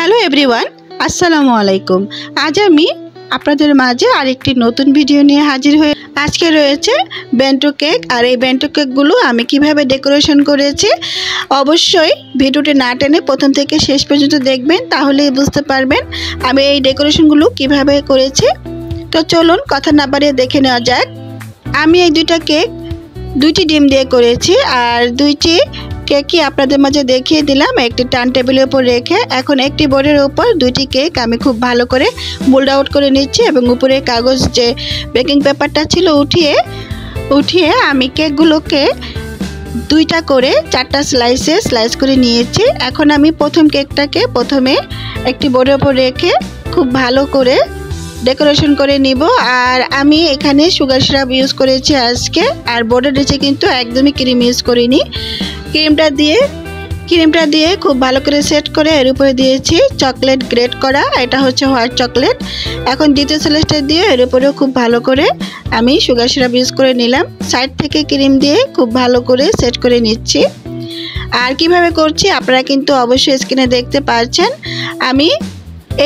Hello everyone, আসসালামু আলাইকুম। আজ আমি আপনাদের মাঝে আরেকটি নতুন ভিডিও নিয়ে হাজির হয়ে আজকে রয়েছে বেন্টো কেক। আর এই বেন্টো কেকগুলো আমি কিভাবে ডেকোরেশন করেছি অবশ্যই ভিডিওটি না টেনে প্রথম থেকে শেষ পর্যন্ত দেখবেন, তাহলেই বুঝতে পারবেন আমি এই ডেকোরেশনগুলো কিভাবে করেছি। তো চলুন কথা না বাড়িয়ে দেখে নেওয়া যাক। আমি এই দুইটি ডিম দিয়ে করেছি, আর দুইটি কেকই আপনাদের মাঝে দেখিয়ে দিলাম একটি টার্ন টেবিলের উপর রেখে। এখন একটি বোর্ডের উপর দুইটি কেক আমি খুব ভালো করে মোল্ড আউট করে নিচ্ছি এবং উপরে কাগজ যে বেকিং পেপারটা ছিল উঠিয়ে আমি কেকগুলোকে দুইটা করে চারটা স্লাইস করে নিয়েছি। এখন আমি প্রথম কেকটাকে প্রথমে একটি বোর্ডের উপর রেখে খুব ভালো করে ডেকোরেশন করে নিব। আর আমি এখানে সুগার সিরাপ ইউজ করেছি আজকে, আর বোর্ডের নিচে কিন্তু একদমই ক্রিম ইউজ করিনি। ক্রিমটা দিয়ে খুব ভালো করে সেট করে এর উপরে দিয়েছি চকলেট গ্রেট করা, এটা হচ্ছে হোয়াইট চকলেট। এখন দ্বিতীয় স্লাইসটা দিয়ে এর উপরেও খুব ভালো করে আমি সুগার সিরাপ ইউজ করে নিলাম। সাইড থেকে ক্রিম দিয়ে খুব ভালো করে সেট করে নিচ্ছি। আর কিভাবে করছি আপনারা কিন্তু অবশ্যই স্ক্রিনে দেখতে পাচ্ছেন। আমি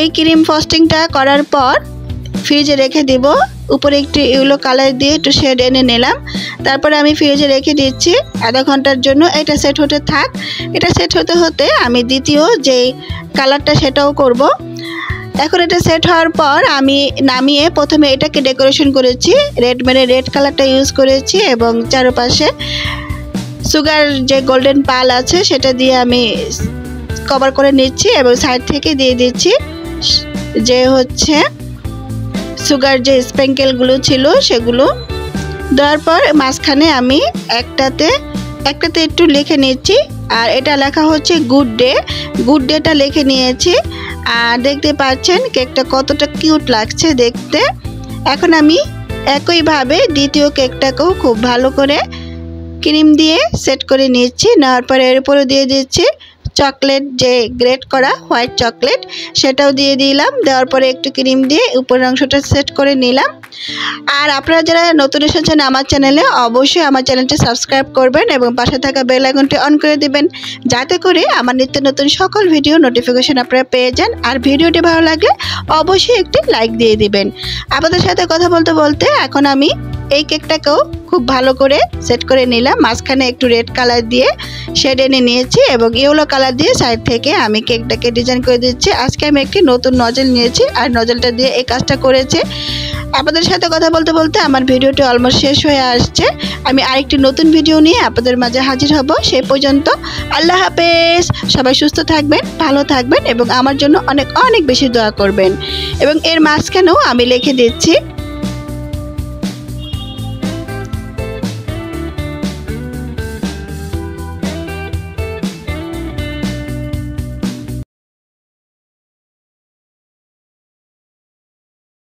এই ক্রিম ফ্রস্টিংটা করার পর ফ্রিজে রেখে দিব। উপরে একটু ইয়েলো কালার দিয়ে একটু শেড এনে নিলাম, তারপরে আমি ফ্রিজে রেখে দিচ্ছি আধা ঘন্টার জন্য। এটা সেট হতে থাক। এটা সেট হতে আমি দ্বিতীয় যে কালারটা সেটাও করব। এখন এটা সেট হওয়ার পর আমি নামিয়ে প্রথমে এটাকে ডেকোরেশন করেছি। রেড কালারটা ইউজ করেছি এবং চারপাশে সুগার যে গোল্ডেন পাল আছে সেটা দিয়ে আমি কভার করে নিচ্ছি এবং সাইড থেকে দিয়ে দিচ্ছি যে হচ্ছে সুগার যে স্প্রিঙ্কেলগুলো ছিল সেগুলো দেওয়ার পর মাঝখানে আমি একটাতে একটু লিখে নিচ্ছি। আর এটা লেখা হচ্ছে গুড ডেটা লিখে নিয়েছি। আর দেখতে পাচ্ছেন কেকটা কতটা কিউট লাগছে দেখতে। এখন আমি একইভাবে দ্বিতীয় কেকটাকেও খুব ভালো করে ক্রিম দিয়ে সেট করে নিচ্ছি। নেওয়ার পরে এর উপরে দিয়ে দিচ্ছি চকলেট যে গ্রেট করা হোয়াইট চকলেট, সেটাও দিয়ে দিলাম। দেওয়ার পরে একটু ক্রিম দিয়ে উপরের অংশটা সেট করে নিলাম। আর আপনারা যারা নতুন এসেছেন আমার চ্যানেলে, অবশ্যই আমার চ্যানেলটি সাবস্ক্রাইব করবেন এবং পাশে থাকা বেল আইকনটি অন করে দিবেন, যাতে করে আমার নিত্য নতুন সকল ভিডিও নোটিফিকেশন আপনারা পেয়ে যান। আর ভিডিওটি ভালো লাগলে অবশ্যই একটি লাইক দিয়ে দিবেন। আপনাদের সাথে কথা বলতে বলতে এখন আমি এই কেকটাকেও খুব ভালো করে সেট করে নিলাম। মাঝখানে একটু রেড কালার দিয়ে শেড এনে নিয়েছি এবং ইয়েলো কালার দিয়ে সাইড থেকে আমি কেকটাকে ডিজাইন করে দিচ্ছি। আজকে আমি একটি নতুন নজল নিয়েছি আর নজলটা দিয়ে এই কাজটা করেছি। আপনাদের সাথে কথা বলতে বলতে আমার ভিডিওটি অলমোস্ট শেষ হয়ে আসছে। আমি আরেকটি নতুন ভিডিও নিয়ে আপনাদের মাঝে হাজির হব। সেই পর্যন্ত আল্লাহ হাফেজ। সবাই সুস্থ থাকবেন, ভালো থাকবেন এবং আমার জন্য অনেক অনেক বেশি দোয়া করবেন। এবং এর মাঝখানেও আমি লিখে দিচ্ছি